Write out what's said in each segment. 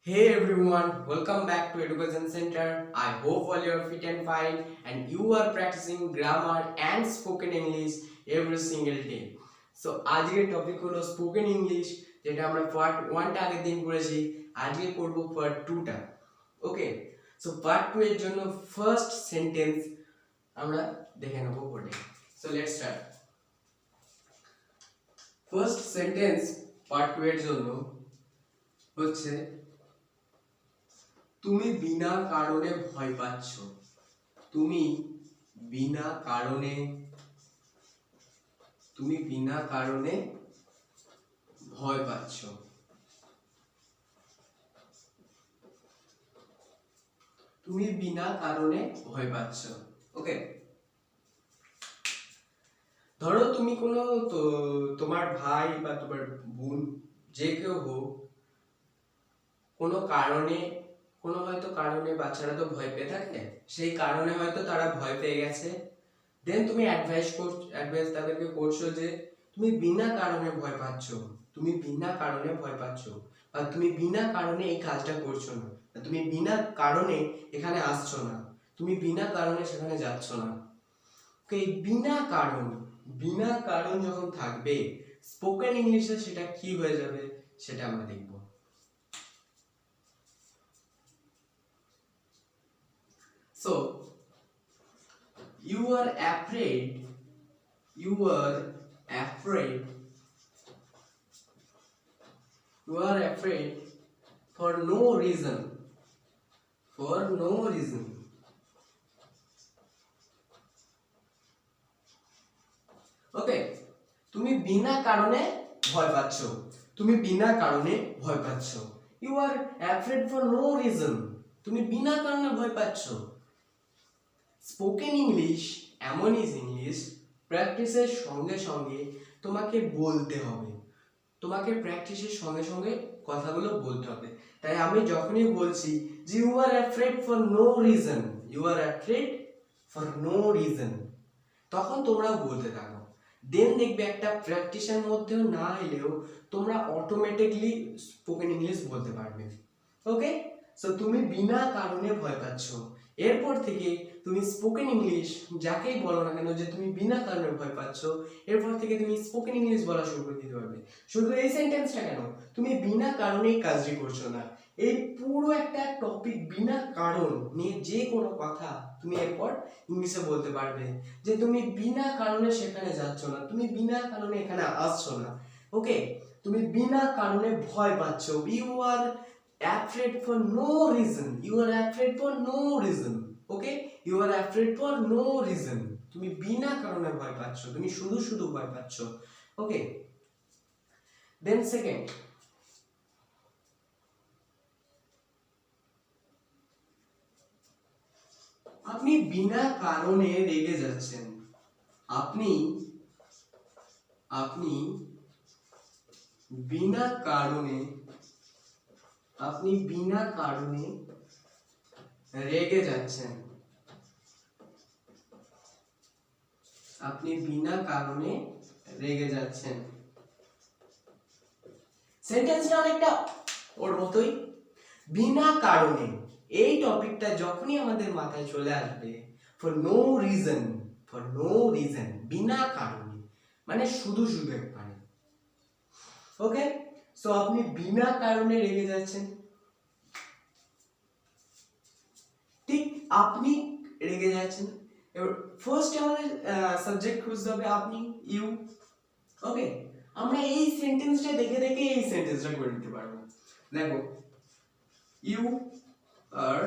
Hey everyone, welcome back to Education Center. I hope all you are fit and fine and you are practicing grammar and spoken English every single day. So আজকের topic হলো spoken English, যেটা আমরা part 1টা আগের দিন করেছি। আজকে করব part 2টা। ওকে, সো পার্ট 2 এর জন্য ফার্স্ট সেন্টেন্স আমরা দেখে নেব পড়ে। So let's start. First sentence part 2 এর জন্য হচ্ছে তুমি বিনা কারণে ভয় পাচ্ছ। তুমি বিনা কারণে ভয় পাচ্ছ। তুমি বিনা কারণে ভয় পাচ্ছ। ওকে, ধরো তুমি কোনো তোমার ভাই বা তোমার বোন যে কেউ হোক, কোনো কারণে হয়তো কারণে বাচ্চারা তো ভয় পেয়ে থাকে, সেই কারণে হয়তো তারা ভয় পেয়ে গেছে। দেন তুমি অ্যাডভাইস তাদেরকে করছো যে তুমি বিনা কারণে ভয় পাচ্ছ, তুমি বিনা কারণে ভয় পাচ্ছ, বা তুমি বিনা কারণে এই কাজটা করছো না, তুমি বিনা কারণে এখানে আসছো না, তুমি বিনা কারণে সেখানে যাচ্ছ না। ওকে, বিনা কারণ যখন থাকবে স্পোকেন ইংলিশে সেটা কি হয়ে যাবে সেটা আমরা দেখব। So you are afraid for no reason, ওকে, তুমি বিনা কারণে ভয় পাচ্ছ, you are afraid for no reason, তুমি বিনা কারণে ভয় পাচ্ছ। স্পোকেন ইংলিশ এমন ইংলিশ, প্র্যাকটিসের সঙ্গে সঙ্গে তোমাকে বলতে হবে, তোমাকে প্র্যাকটিসের সঙ্গে সঙ্গে কথাগুলো বলতে হবে। তাই আমি যখনই বলছি যে you are afraid for no reason, তখন তোমরাও বলতে থাকো। দেন দেখবে একটা প্র্যাকটিসের মধ্যেও না এলেও তোমরা অটোমেটিকলি স্পোকেন ইংলিশ বলতে পারবে। ওকে, সো তুমি বিনা কারণে ভয় পাচ্ছ। এরপর থেকে তুমি স্পোকেন ইংলিশ যাকেই বলো না কেন যে তুমি বিনা কারণে ভয় পাচ্ছ, এরপর থেকে তুমি স্পোকেন ইংলিশ বলা শুরু করে দিতে পারবে। শুধু এই সেন্টেন্সটা কেন, তুমি বিনা কারণে কাজটি করছো না, এই পুরো একটা টপিক বিনা কারণ নিয়ে যে কোনো কথা তুমি এরপর ইংলিশে বলতে পারবে, যে তুমি বিনা কারণে সেখানে যাচ্ছ না, তুমি বিনা কারণে এখানে আসছো না। ওকে, তুমি বিনা কারণে ভয় পাচ্ছ, you are afraid for no reason, okay, you are afraid for no reason, তুমি বিনা কারণে ভয় পাচ্ছ, তুমি শুধু ভয় পাচ্ছ। ওকে, দেন সেকেন্ড, আপনি বিনা কারণে রেগে যাচ্ছেন, আপনি বিনা কারণে রেগে যাচ্ছেন, সেন্টেন্সটা অনেকটা ওর মতোই। বিনা কারণে এই টপিকটা যখনই আমাদের মাথায় চলে আসবে, ফর নো রিজন, বিনা কারণে মানে শুধু একবারে। ওকে, সো আপনি বিনা কারণে রেগে যাচ্ছেন, ঠিক আপনি রেগে যাচ্ছেন। এবার ফার্স্ট আমাদের সাবজেক্ট খুঁজতে হবে, আপনি, ইউ। ওকে, আমরা এই সেন্টেন্সটা দেখে এই সেন্টেন্সটা করে নিতে পারবো। দেখো, ইউ আর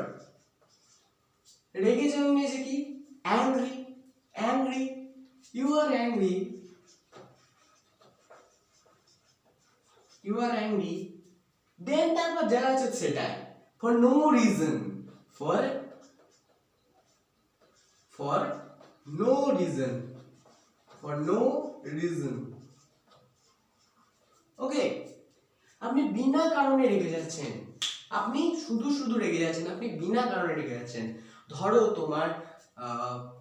রেগে যাওয়া ইংরেজি কি? Angry, you are angry, then তারপর যা আছে সেটাই, for no reason, for no reason. Okay, আপনি বিনা কারণে রেগে যাচ্ছেন, আপনি শুধু রেগে যাচ্ছেন, আপনি বিনা কারণে রেগে যাচ্ছেন। ধরো তোমার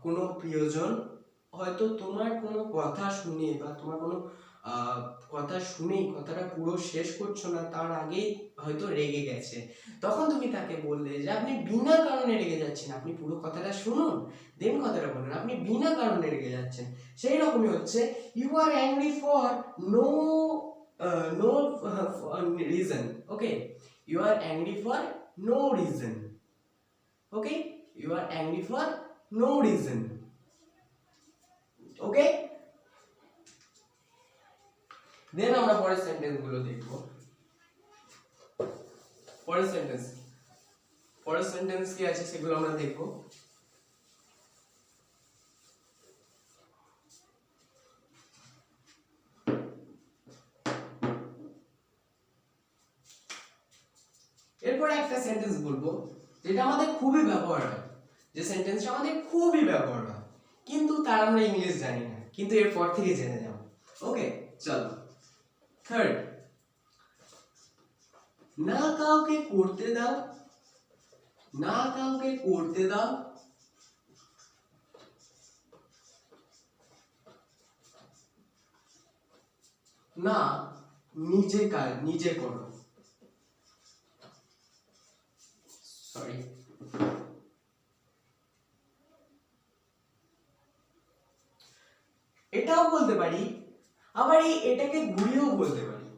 কোনো প্রিয়জন হয়তো তোমার কোনো কথা শুনে বা তোমার কোনো কথা শুনেই কথাটা পুরো শেষ করছো না তার আগেই হয়তো রেগে গেছে, তখন তুমি তাকে বললে যে আপনি বিনা কারণে রেগে যাচ্ছেন, আপনি পুরো কথাটা শুনুন দেন কথাটা বলুন, আপনি বিনা কারণে রেগে যাচ্ছেন। সেই রকমই হচ্ছে you are angry for no no reason. Okay, you are angry for no reason. Okay, you are angry for no reason. Okay, then আমরা পরের সেন্টেন্স গুলো দেখব। পরের সেন্টেন্স কি আছে সেগুলো আমরা দেখব। এরপরে একটা সেন্টেন্স বলবো যেটা আমাদের খুবই ব্যবহার হয়, যে সেন্টেন্সটা আমাদের খুবই ব্যবহার হয় কিন্তু তার আমরা ইংলিশ জানি না, কিন্তু এরপর থেকে জেনে যাব। ওকে, চলো। থার্ড, না কাউকে করতে দাও, না কাউকে করতে দাও, না নিজে করো। সরি, এটাও বলতে পারি, আবার এটাকে ঘুরিয়েও বলতে পারি।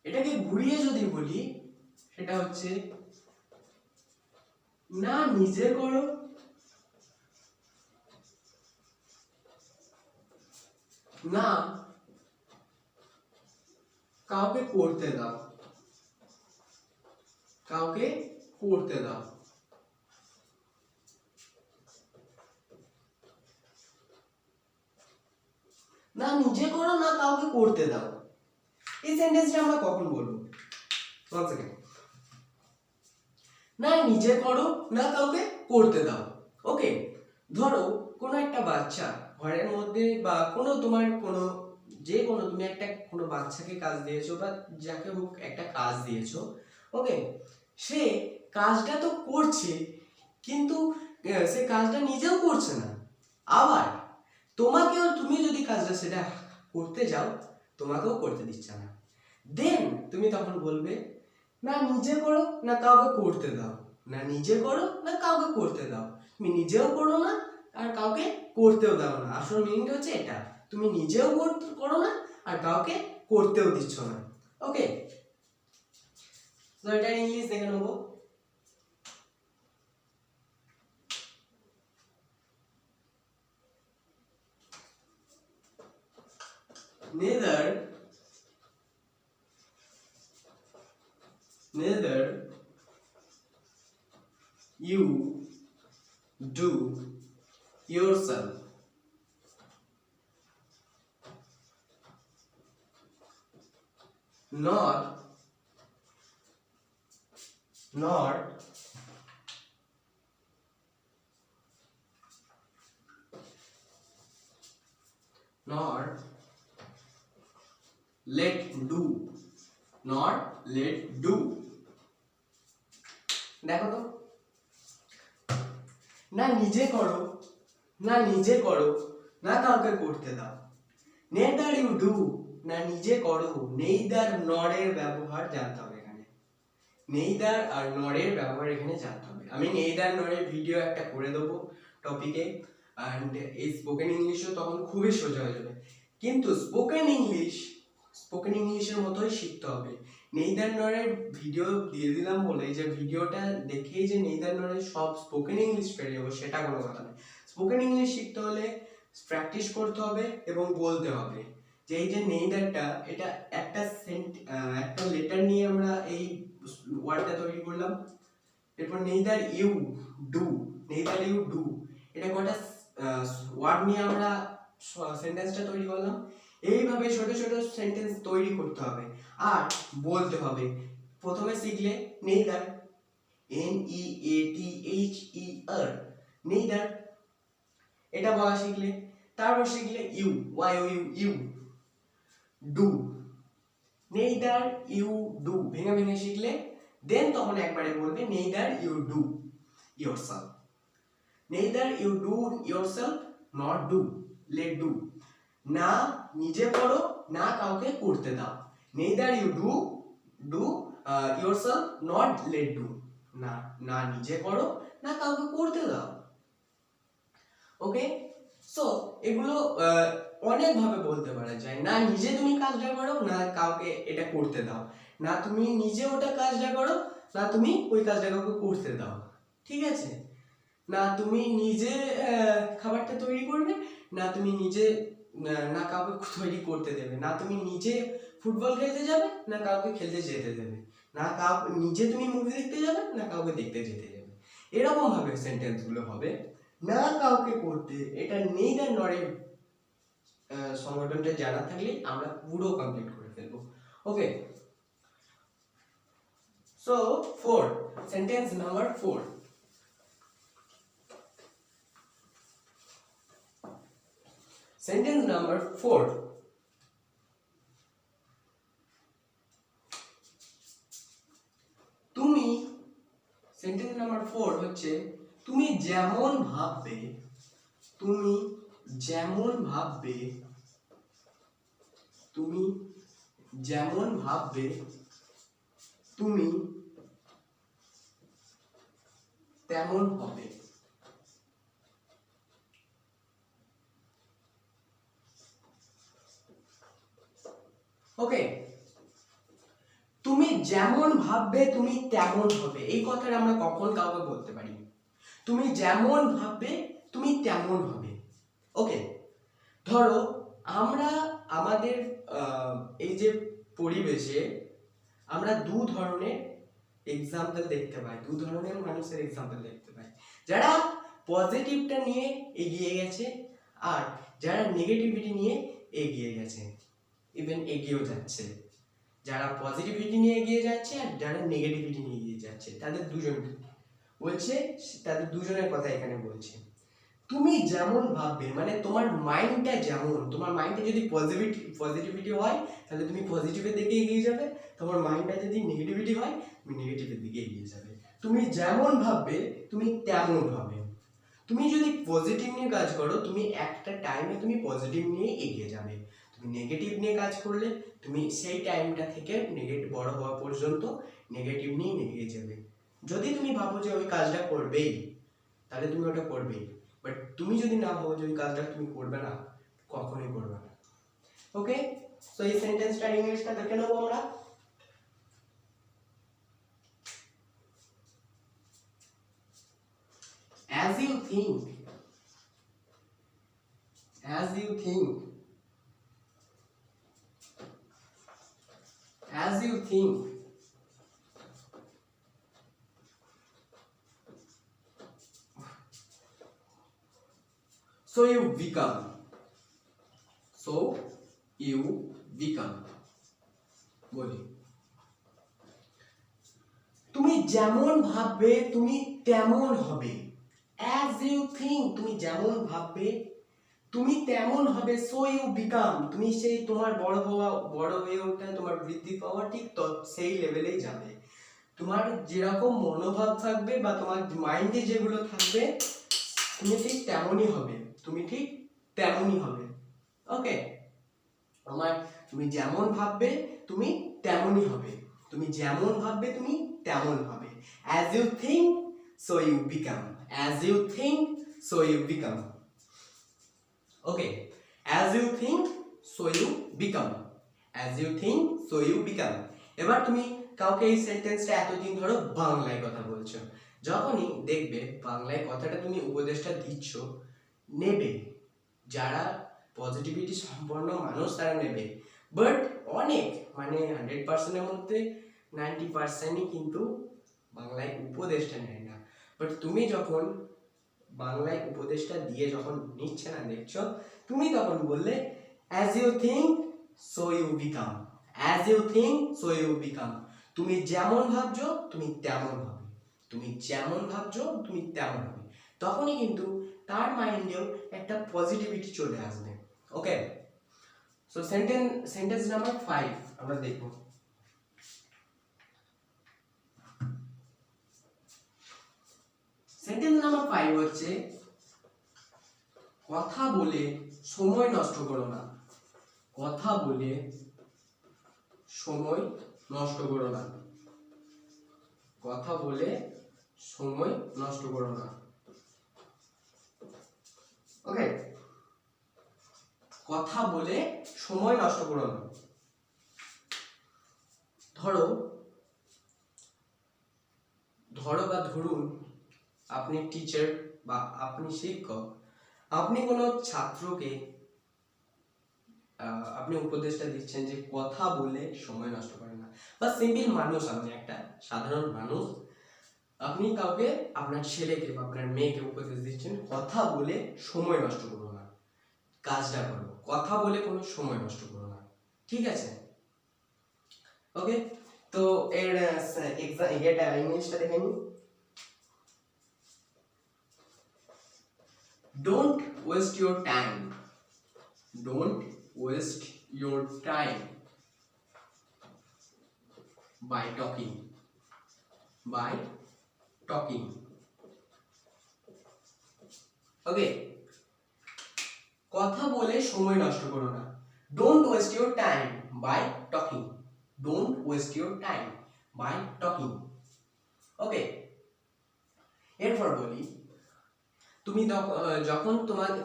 এটাকে ঘুরিয়ে যদি বলি সেটা হচ্ছে না নিজে করো, না কাউকে করতে দাও, কাউকে করতে দাও। না নিজে করো না কাউকে করতে দাও, এই সেন্টেন্সটা আমরা কখন বলবো? One second. না নিজে করো না কাউকে করতে দাও। ওকে, ধরো কোনো একটা বাচ্চা ঘরের মধ্যে বা কোনো তোমার কোনো যে কোনো তুমি একটা কোনো বাচ্চাকে কাজ দিয়েছো বা যাকে হোক একটা কাজ দিয়েছো। ওকে, সে কাজটা তো করছে কিন্তু সে কাজটা নিজেও করছে না, আবার তোমাকেও তুমি যদি কাজটা সেটা করতে যাও তোমাকেও করতে দিচ্ছে না। দেন তুমি তখন বলবে না নিজে করো না কাউকে করতে দাও, না নিজে করো না কাউকে করতে দাও। তুমি নিজেও করো না আর কাউকে করতেও দাও না। আসল মিনিংটা হচ্ছে এটা, তুমি নিজেও করো না আর কাউকে করতেও দিচ্ছ না। ওকে, তো এটা ইংলিশ দেখে নেবো। Neither you do yourself, nor let do, not let do। দেখো তো, না নিজে করো না নিজে করো না কাউকে করতে দাও। নেদার ইউ ডু, না নিজে করো, নেইদার নরের ব্যবহার জানতে হবে এখানে। নেইদার আর নরের ব্যবহার এখানে জানতে হবে। আমি নেইদার নরের ভিডিও একটা করে দেবো টপিকে, অ্যান্ড এই স্পোকেন ইংলিশও তখন খুবই সোজা হয়ে যাবে। কিন্তু স্পোকেন ইংলিশের মতোই শিখতে হবে। নেইদার নরের ভিডিও দিয়ে দিলাম বলে যে ভিডিওটা দেখেই যে নেইদার নরের সব স্পোকেন ইংলিশ পেরে যাবো সেটা কোনো কথা নয়। স্পোকেন ইংলিশ শিখতে হলে প্র্যাকটিস করতে হবে এবং বলতে হবে। যে এই যে নেইদারটা, এটা একটা লেটার নিয়ে আমরা এই ওয়ার্ডটা তৈরি করলাম। এরপর নেইদার ইউ ডু, এটা কটা ওয়ার্ড নিয়ে আমরা সেন্টেন্সটা তৈরি করলাম। এইভাবে ছোট ছোট সেন্টেন্স তৈরি করতে হবে আর বলতে হবে। প্রথমে শিখলে নেইদার, NEATHER, নেইদার, এটা বলা শিখলে। তারপর শিখলে you do, neither you do, ভেঙে ভেঙে শিখলে। দেন তখন একবারে বলবে neither you do yourself, neither you do yourself nor do let do। না নিজে করো না কাউকে করতে দাও। Neither you do yourself not let do, না না নিজে করো না কাউকে করতে দাও। ওকে, সো এগুলো অনেক ভাবে বলতে পারা যায়। না নিজে তুমি কাজটা করো না কাউকে এটা করতে দাও, না তুমি নিজে ওটা কাজটা করো না তুমি ওই কাজটা কাউকে করতে দাও। ঠিক আছে, না তুমি নিজে খাবারটা তৈরি করবে না তুমি নিজে না কাউকে তৈরি করতে দেবে, না তুমি নিজে ফুটবল খেলতে যাবে না কাউকে খেলতে যেতে দেবে, না কাউকে নিজে তুমি মুভি দেখতে যাবে না কাউকে দেখতে যেতে যাবে। এরকম ভাবে সেন্টেন্স গুলো হবে। না কাউকে করতে, এটা নেইদার নরের সংগঠনটা জানা থাকলে আমরা পুরো কমপ্লিট করে ফেলবো। Okay, so 4, sentence number 4। Sentence number 4, তুমি, সেন্টেন্স নাম্বার 4 হচ্ছে তুমি যেমন ভাববে, তুমি যেমন ভাববে, তুমি যেমন ভাববে তুমি তেমন হবে। ওকে, তুমি যেমন ভাববে তুমি তেমন হবে, এই কথাটা আমরা কখন কাউকে বলতে পারি? তুমি যেমন ভাববে তুমি তেমন হবে। ওকে, ধরো আমরা আমাদের এই যে পরিবেশে আমরা দু ধরনের এক্সাম্পল দেখতে পাই, দু ধরনের মানুষের এক্সাম্পল দেখতে পাই। যারা পজিটিভটা নিয়ে এগিয়ে গেছে আর যারা নেগেটিভিটি নিয়ে এগিয়ে গেছে, ইভেন এগিয়েও যাচ্ছে। যারা পজিটিভিটি নিয়ে এগিয়ে যাচ্ছে আর যারা নেগেটিভিটি নিয়ে এগিয়ে যাচ্ছে, তাদের দুজন বলছে, তাদের দুজনের কথা এখানে বলছে। তুমি যেমন ভাববে মানে তোমার মাইন্ডটা যেমন, তোমার মাইন্ডে যদি পজিটিভিটি হয় তাহলে তুমি পজিটিভের দিকে এগিয়ে যাবে, তোমার মাইন্ডটা যদি নেগেটিভিটি হয় তুমি নেগেটিভের দিকে এগিয়ে যাবে। তুমি যেমন ভাববে তুমি তেমন হবে। তুমি যদি পজিটিভ নিয়ে কাজ করো তুমি একটা টাইমে তুমি পজিটিভ নিয়ে এগিয়ে যাবে, তুমি নেগেটিভ নিয়ে কাজ করলে তুমি সেই টাইমটা থেকে নেগেটিভ বড় হওয়া পর্যন্ত নেগেটিভ নিয়ে এগিয়ে যাবে। যদি তুমি ভাবো যে ওই কাজটা করবেই তাহলে তুমি ওটা করবেই, বাট তুমি যদি না ভাবো যে ওই কাজটা তুমি করবে না, কখনোই করবে না। ওকে, সো এই সেন্টেন্সটার ইংলিশটা দেখে নেবো আমরা। As you think, as you think, as you think, so you become, so you become। বলি, তুমি যেমন ভাববে তুমি তেমন হবে। As you think, তুমি যেমন ভাববে তুমি তেমন হবে। So you become, তুমি সেই তোমার বড় হয়ে ওঠা, তোমার বৃদ্ধি পাওয়া ঠিক সেই লেভেলেই যাবে। তোমার যেরকম মনোভাব থাকবে বা তোমার মাইন্ডে যেগুলো থাকবে তুমি ঠিক তেমনই হবে, তুমি ঠিক তেমনই হবে। ওকে, তুমি যেমন ভাববে তুমি তেমনই হবে, তুমি যেমন ভাববে তুমি তেমন হবে। As you think, so you become, as you think, so you become। Okay, as you think, so you become, as you think, so you become। এবার তুমি কাউকে এই সেন্টেন্সটা এতদিন ধরো বাংলায় কথা বলছো, যখনই দেখবে বাংলায় কথাটা তুমি উপদেশটা দিচ্ছ, নেবে যারা পজিটিভিটি সম্পন্ন মানুষ তারা নেবে, বাট অনেক মানে 100%-এর মধ্যে 90%ই কিন্তু বাংলায় উপদেশটা নেয় না। বাট তুমি যখন বাংলায় উপদেশটা দিয়ে যখন নিচ্ছে না দেখছো, তুমি তখন বললে as you think so you become, as you think so you become। তুমি যেমন ভাবছো তুমি তেমন হবে, তুমি যেমন ভাবছো তুমি তেমন হবে, তখনই কিন্তু তার মাইন্ডেও একটা পজিটিভিটি চলে আসবে। ওকে, সো সেন্টেন্স নাম্বার 5 আমরা দেখব। সেন্টেন্স নাম্বার 5 হচ্ছে কথা বলে সময় নষ্ট করো না, কথা বলে সময় নষ্ট করো না। কথা বলে সময় নষ্ট করো না। ওকে, কথা বলে সময় নষ্ট করো না। ধরো বা ধরুন আপনি টিচার বা আপনি শিক্ষক, আপনি কোনো ছাত্রকে আপনি উপদেশটা দিচ্ছেন যে কথা বলে সময় নষ্ট করেন না, বা সিম্পল মানুষ, আপনি একটা সাধারণ মানুষ, আপনি কাউকে, আপনার ছেলেকে বা আপনার মেয়েকে উপদেশ দিচ্ছেন কথা বলে সময় নষ্ট করো না, কাজটা করো, কথা বলে কোনো সময় নষ্ট করো না। ঠিক আছে? ওকে, তো এর এটা ইংলিশটা দেখে নিন। Don't waste your time. Don't waste your time by talking. By talking. Okay, কথা বলে সময় নষ্ট করো না। Don't waste your time by talking. Don't waste your time by talking. Okay, এরপর বলি, তুমি যখন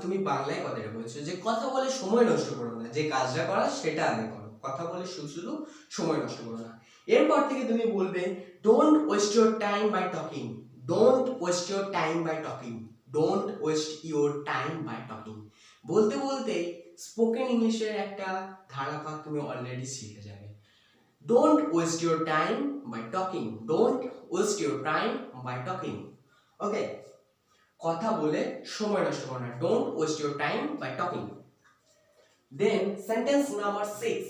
তুমি বাংলায় কথাটা বলছো যে কথা বলে সময় নষ্ট করো না, যে কাজটা করা সেটা আগে করো, কথা বলে শুধু সময় নষ্ট করো না। এরপর থেকে তুমি বলবে don't waste your time by talking. Don't waste your time by talking. Don't waste your time by talking. বলতে বলতে স্পোকেন ইংলিশের একটা ধারাপাত তুমি অলরেডি শিখে যাবে। Don't waste your time by talking. Don't waste your time by talking. Okay, কথা বলে সময় নষ্ট করো না। Don't waste your time by talking. Then sentence number 6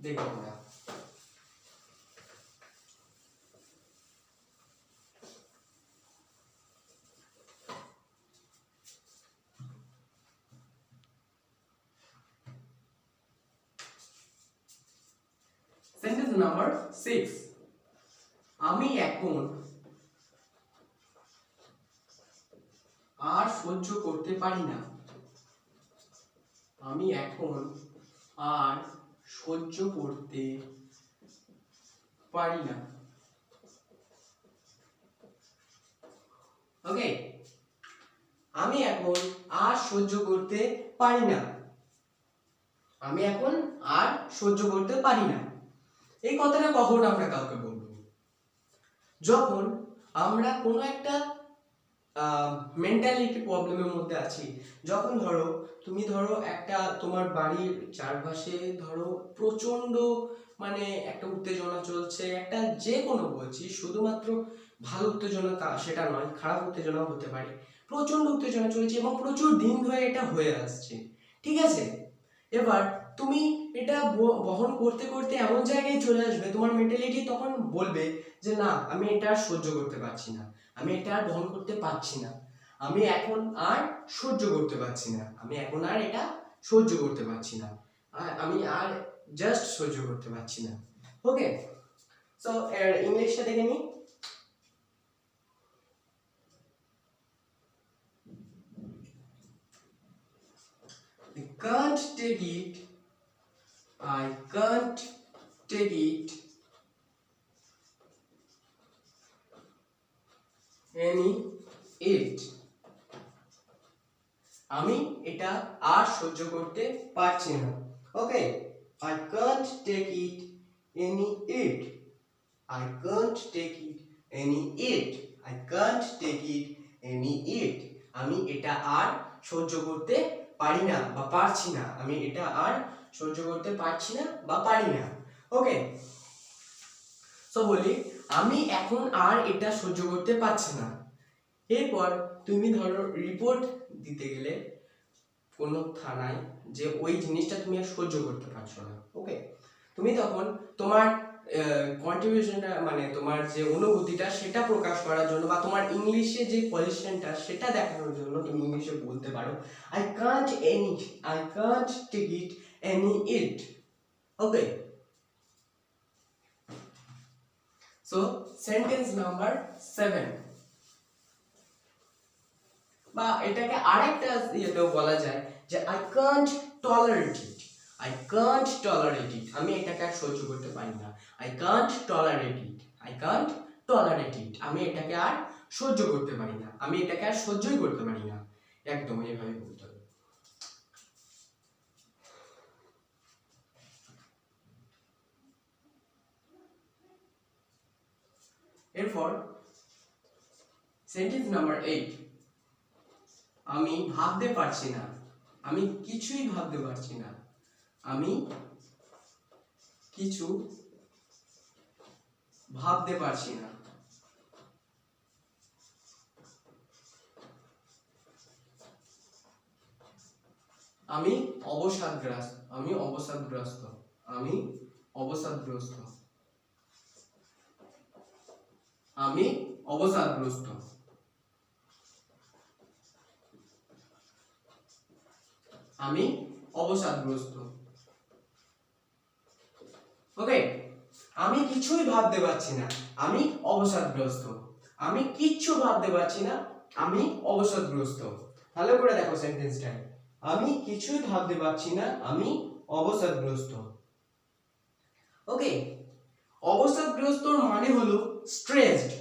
দেখো আমরা। সেন্টেন্স নাম্বার 6, আমি এখন আর সহ্য করতে পারি না। আমি এখন আর সহ্য করতে পারি না। ওকে, আমি এখন আর সহ্য করতে পারি না। আমি এখন আর সহ্য করতে পারি না। এই কথাটা কখন আমরা কাউকে বলবো? যখন আমরা কোনো একটা মেন্টালিটি প্রবলেমের মধ্যে আছি। যখন তুমি একটা তোমার বাড়ির চারপাশে প্রচন্ড মানে একটা উত্তেজনা চলছে, একটা যে কোনো বলছি, শুধুমাত্র ভালো উত্তেজনা সেটা নয়, খারাপ উত্তেজনা হতে পারে। প্রচন্ড উত্তেজনা চলছে এবং প্রচুর দিন ধরে এটা হয়ে আসছে। ঠিক আছে, এবার তুমি এটা বহন করতে করতে এমন জায়গায় চলে আসবে, তোমার মেন্টালিটি তখন বলবে যে না, আমি এটা আর সহ্য করতে পারছি না, আমি এটা আর বহন করতে পারছি না, আমি এখন আর সহ্য করতে পারছি না, আমি এখন আর এটা সহ্য করতে পারছি না, আমি আর জাস্ট সহ্য করতে পারছি না। ওকে, সো এর ইংলিশটা দেখে নিই। I can't take it. I can't take it any it. আমি এটা আর সহ্য করতে পারছি না। ওকে, I can't take it any it. I can't take it any it. I can't take it any it. আমি এটা আর সহ্য করতে পারি না বা পারছি না। আমি এটা আর সহ্য করতে পারছি না বা পারি না। ওকে, সো বলি আমি এখন আর এটা সহ্য করতে পারছি না। এরপর তুমি রিপোর্ট দিতে গেলে কোনো থানায় যে ওই জিনিসটা তুমি আর সহ্য করতে পারছো না। ওকে, তুমি তখন তোমার কন্ট্রিবিউশনটা মানে তোমার যে অনুভূতিটা সেটা প্রকাশ করার জন্য বা তোমার ইংলিশে যে পজিশনটা সেটা দেখানোর জন্য তুমি ইংলিশে বলতে পারো I can't take it any it. Okay, so sentence number 7, বা এটাকে আরেকটা ইয়েতেও বলা যায় যে I can't tolerate it. I can't tolerate it, আমি এটাকে আর সহ্য করতে পারি না। I can't tolerate it, I can't tolerate it, আমি এটাকে আর সহ্য করতে পারি না, আমি এটাকে আর সহ্যই করতে পারি না। একদম এইভাবে বলতে হবে। এরপর সেন্টেন্স নাম্বার 8, আমি ভাবতে পারছি না, আমি কিছুই ভাবতে পারছি না, আমি কিছু ভাবতে পারছি না। আমি অবসাদগ্রস্ত, আমি অবসাদগ্রস্ত, আমি অবসাদগ্রস্ত, আমি অবসাদগ্রস্ত, আমি অবসাদগ্রস্ত। ওকে, আমি কিছুই ভাবতে পারছি না, আমি অবসাদগ্রস্ত, আমি কিচ্ছু ভাবতে পারছি না, আমি অবসাদগ্রস্ত। ভালো করে দেখো সেন্টেন্সটা, আমি কিছুই ভাবতে পারছি না, আমি অবসাদগ্রস্ত। ওকে, অবসাদগ্রস্তর মানে হলো স্ট্রেসড,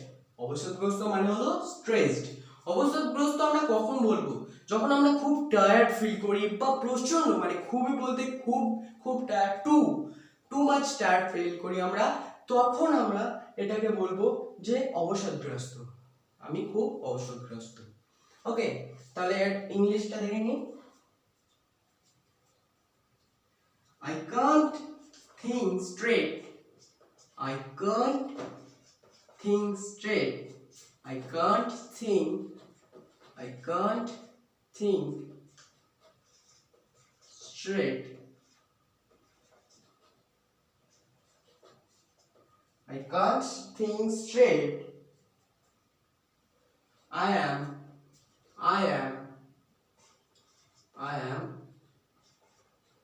অবসাদগ্রস্ত মানে হলো স্ট্রেসড। অবসাদগ্রস্ত আমরা কখন বলবো? যখন আমরা খুব টায়ার্ড ফিল করি বা প্রচন্ড মানে খুবই বলতে খুব খুব tired, too much tired feel করি আমরা, তখন আমরা এটাকে বলবো যে অবসাদগ্রস্ত, আমি খুব অবসাদগ্রস্ত। ওকে, তাহলে ইংলিশটা দেখে নিই। I can't think straight, I can't think straight, I can't think, I can't think straight, I can't think straight, I am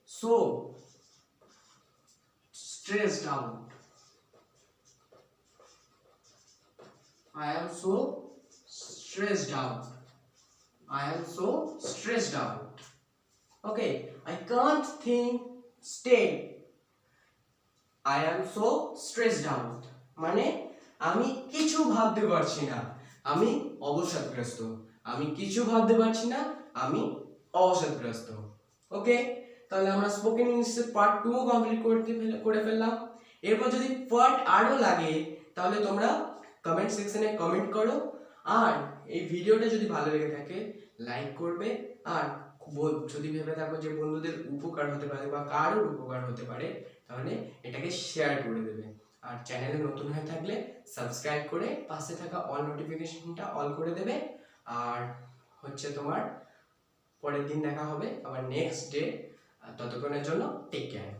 so stressed out, I am so stressed out, I am so stressed out. Okay, I can't think straight, I am so stressed out মানে আমি কিছু ভাবতে পারছি না, আমি অবসাদগ্রস্ত, আমি কিছু ভাবতে পারছি না, আমি অবসাদগ্রস্ত। ওকে, তাহলে আমরা স্পোকেন ইংলিশের পার্ট 2 কমপ্লিট করে ফেললাম। এরপর যদি পার্ট আরো লাগে তাহলে তোমরা কমেন্ট সেকশনে কমেন্ট করো, আর এই ভিডিওটা যদি ভালো লেগে থাকে লাইক করবে, আর যদি ভেবে থাকো যে বন্ধুদের উপকার হতে পারে বা কারোর উপকার হতে পারে তাহলে এটাকে শেয়ার করে দেবে। আর চ্যানেলে নতুন হয়ে থাকলে সাবস্ক্রাইব করে পাশে থাকা অল নোটিফিকেশনটা অল করে দেবে। আর হচ্ছে তোমার পরের দিন দেখা হবে আবার নেক্সট ডে, ততক্ষণের জন্য টেক কেয়ার।